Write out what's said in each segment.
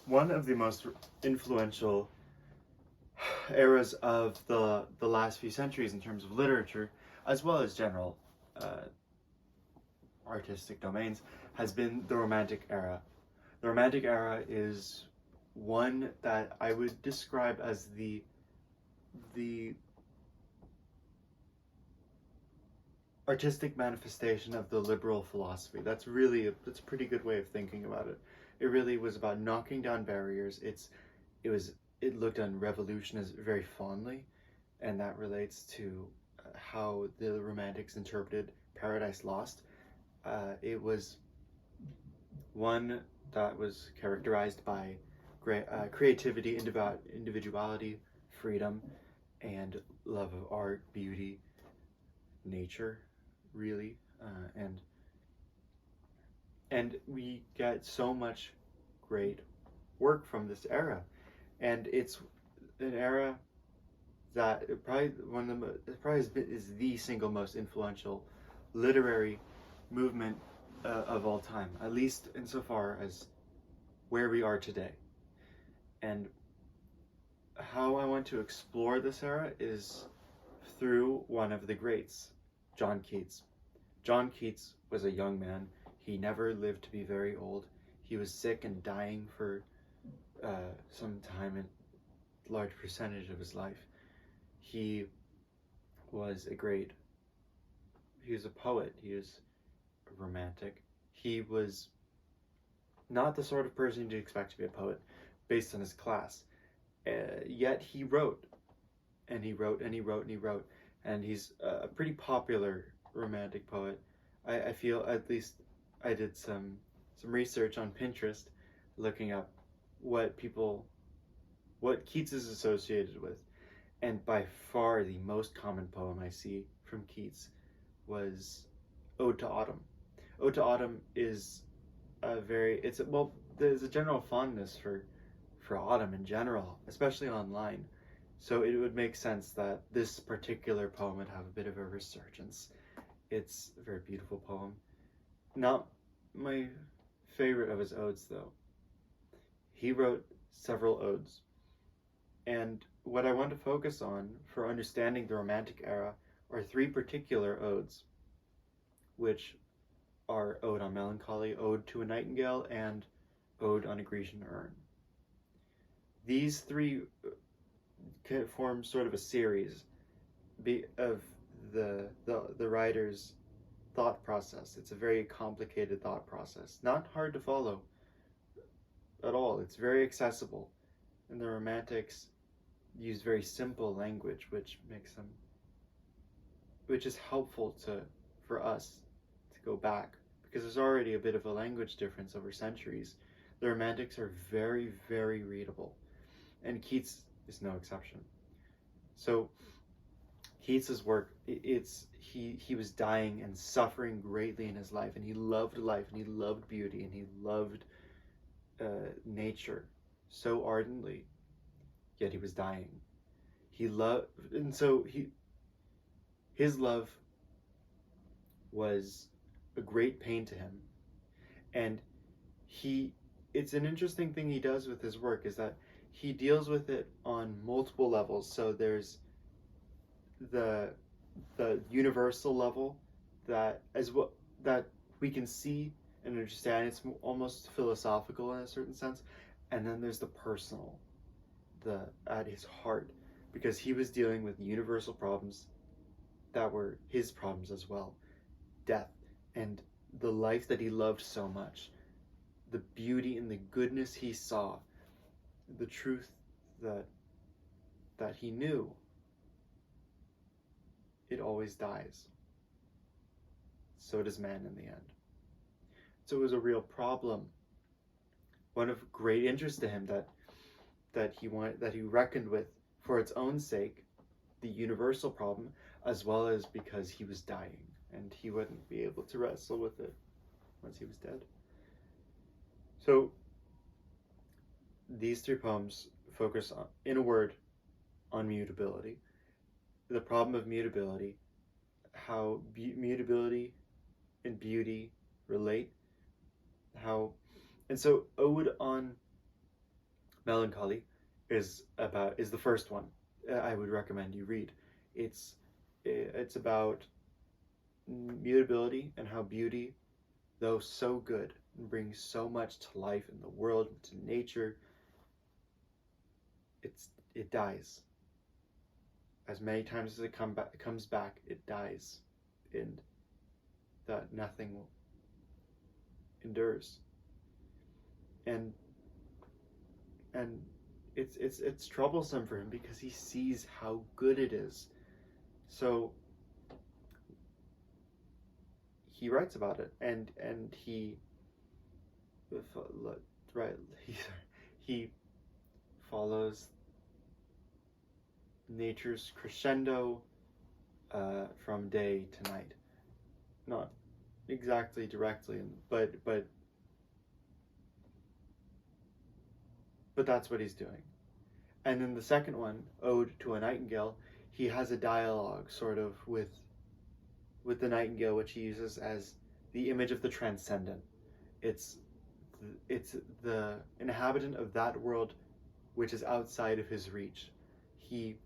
one of the most influential eras of the last few centuries in terms of literature, as well as general uh, artistic domains, has been the Romantic era. The Romantic era is one that I would describe as the artistic manifestation of the liberal philosophy. That's a pretty good way of thinking about it. It really was about knocking down barriers. It was it looked on revolution as very fondly, and that relates to how the Romantics interpreted Paradise Lost. It was one that was characterized by great creativity, individuality, freedom, and love of art, beauty, nature, really, and we get so much great work from this era, and it's an era that probably one of the probably is the single most influential literary movement of all time, at least insofar as where we are today. And how I want to explore this era is through one of the greats, John Keats. John Keats was a young man. He never lived to be very old. He was sick and dying for some time, a large percentage of his life. He was he was a poet. He was a romantic. He was not the sort of person you'd expect to be a poet based on his class. Yet he wrote, and he wrote, and he wrote, and he wrote, and he's a pretty popular romantic poet. I feel, at least I did some research on Pinterest looking up what Keats is associated with, and by far the most common poem I see from Keats was Ode to Autumn. Ode to Autumn is there's a general fondness for autumn in general, especially online. So it would make sense that this particular poem would have a bit of a resurgence. It's a very beautiful poem. Not my favorite of his odes, though. He wrote several odes, and what I want to focus on for understanding the Romantic era are three particular odes, which are Ode on Melancholy, Ode to a Nightingale, and Ode on a Grecian Urn. These three form sort of a series of the writer's thought process. It's a very complicated thought process, not hard to follow at all. It's very accessible, and the Romantics use very simple language, which is helpful for us to go back, because there's already a bit of a language difference over centuries. The Romantics are very, very readable, and Keats is no exception. So Keats's work, he was dying and suffering greatly in his life, and he loved life, and he loved beauty, and he loved nature so ardently, yet he was dying. He loved, and so his love was a great pain to him, and it's an interesting thing he does with his work is that he deals with it on multiple levels. So there's the universal level that we can see and understand. It's almost philosophical in a certain sense, and then there's the personal, at his heart, because he was dealing with universal problems that were his problems as well: death, and the life that he loved so much, the beauty and the goodness he saw, the truth that he knew. It always dies. So does man in the end. So it was a real problem, one of great interest to him, that he reckoned with for its own sake, the universal problem, as well as because he was dying and he wouldn't be able to wrestle with it once he was dead. So these three poems focus on, in a word, on mutability, the problem of mutability, how mutability and beauty relate, and so Ode on Melancholy is the first one I would recommend you read. It's it's about mutability and how beauty, though so good and brings so much to life in the world, to nature, it dies. As many times as it comes back, it dies, and that nothing endures. And and it's troublesome for him because he sees how good it is. So he writes about it, and he right he follows nature's crescendo from day to night. Not exactly directly, but that's what he's doing. And then the second one, Ode to a Nightingale, he has a dialogue sort of with the nightingale, which he uses as the image of the transcendent. It's the inhabitant of that world which is outside of his reach. He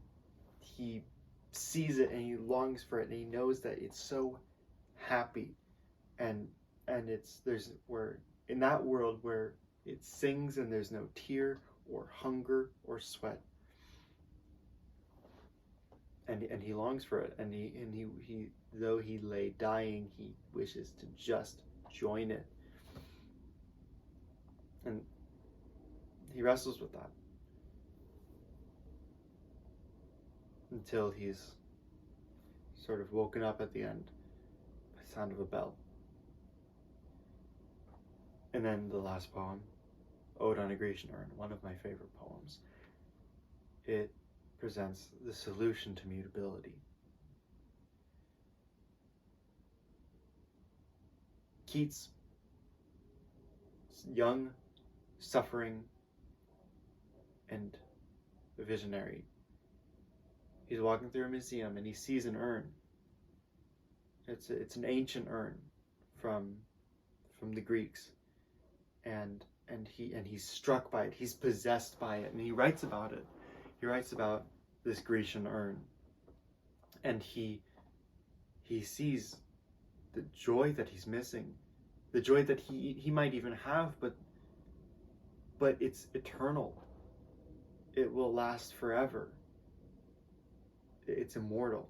sees it and he longs for it, and he knows that it's so happy, and there's where in that world where it sings and there's no tear or hunger or sweat, and he longs for it, and he though he lay dying, he wishes to just join it, and he wrestles with that until he's sort of woken up at the end by the sound of a bell. And then the last poem, Ode on a Grecian Urn, one of my favorite poems. It presents the solution to mutability. Keats, young, suffering, and a visionary. He's walking through a museum and he sees an urn. It's an ancient urn from the Greeks, and he's struck by it. He's possessed by it, and he writes about it. He writes about this Grecian urn, and he sees the joy that he's missing, the joy that he might even have, but it's eternal. It will last forever. It's immortal.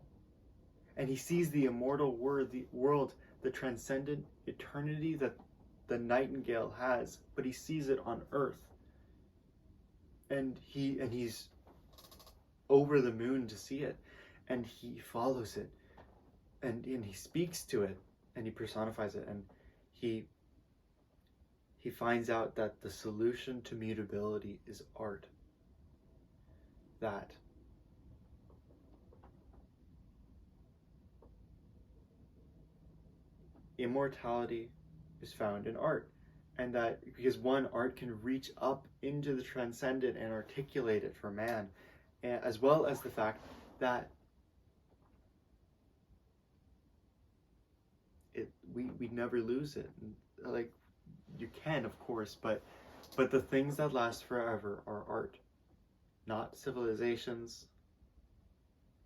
And he sees the immortal world, the transcendent eternity that the nightingale has, but he sees it on earth. And he's over the moon to see it, and he follows it, and he speaks to it, and he personifies it, and he finds out that the solution to mutability is art. That immortality is found in art, and that because art can reach up into the transcendent and articulate it for man, as well as the fact that we never lose it. Like, you can, of course, but the things that last forever are art, not civilizations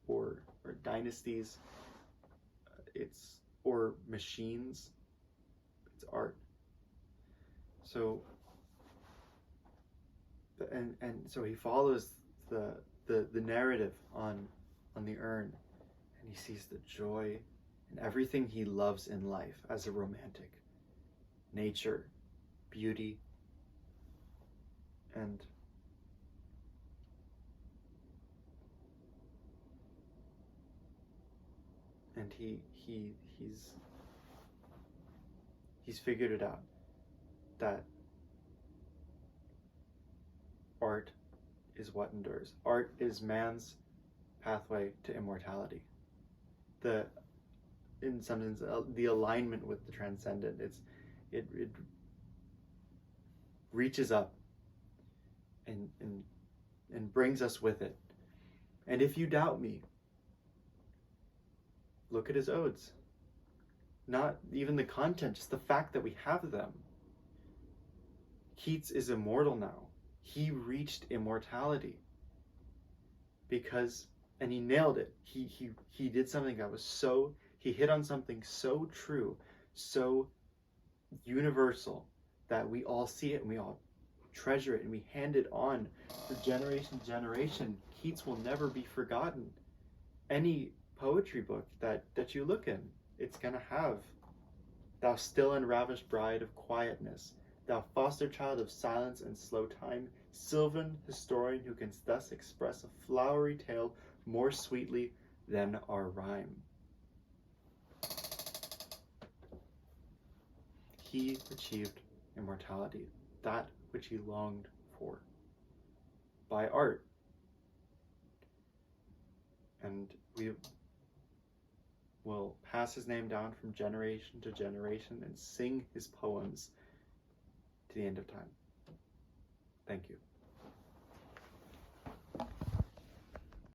or dynasties. Or machines. It's art. So and so he follows the narrative on the urn, and he sees the joy and everything he loves in life as a romantic: nature, beauty, and he's figured it out, that art is what endures. Art is man's pathway to immortality. In some sense, the alignment with the transcendent. It reaches up and brings us with it. And if you doubt me, look at his odes. Not even the content, just the fact that we have them. Keats is immortal now. He reached immortality because, and he nailed it. He did something that was so, he hit on something so true, so universal, that we all see it and we all treasure it and we hand it on for generation to generation. Keats will never be forgotten. Any poetry book that you look in, it's gonna have, thou still and ravished bride of quietness, thou foster child of silence and slow time, sylvan historian who can thus express a flowery tale more sweetly than our rhyme. He achieved immortality, that which he longed for, by art. And we will pass his name down from generation to generation and sing his poems to the end of time. Thank you.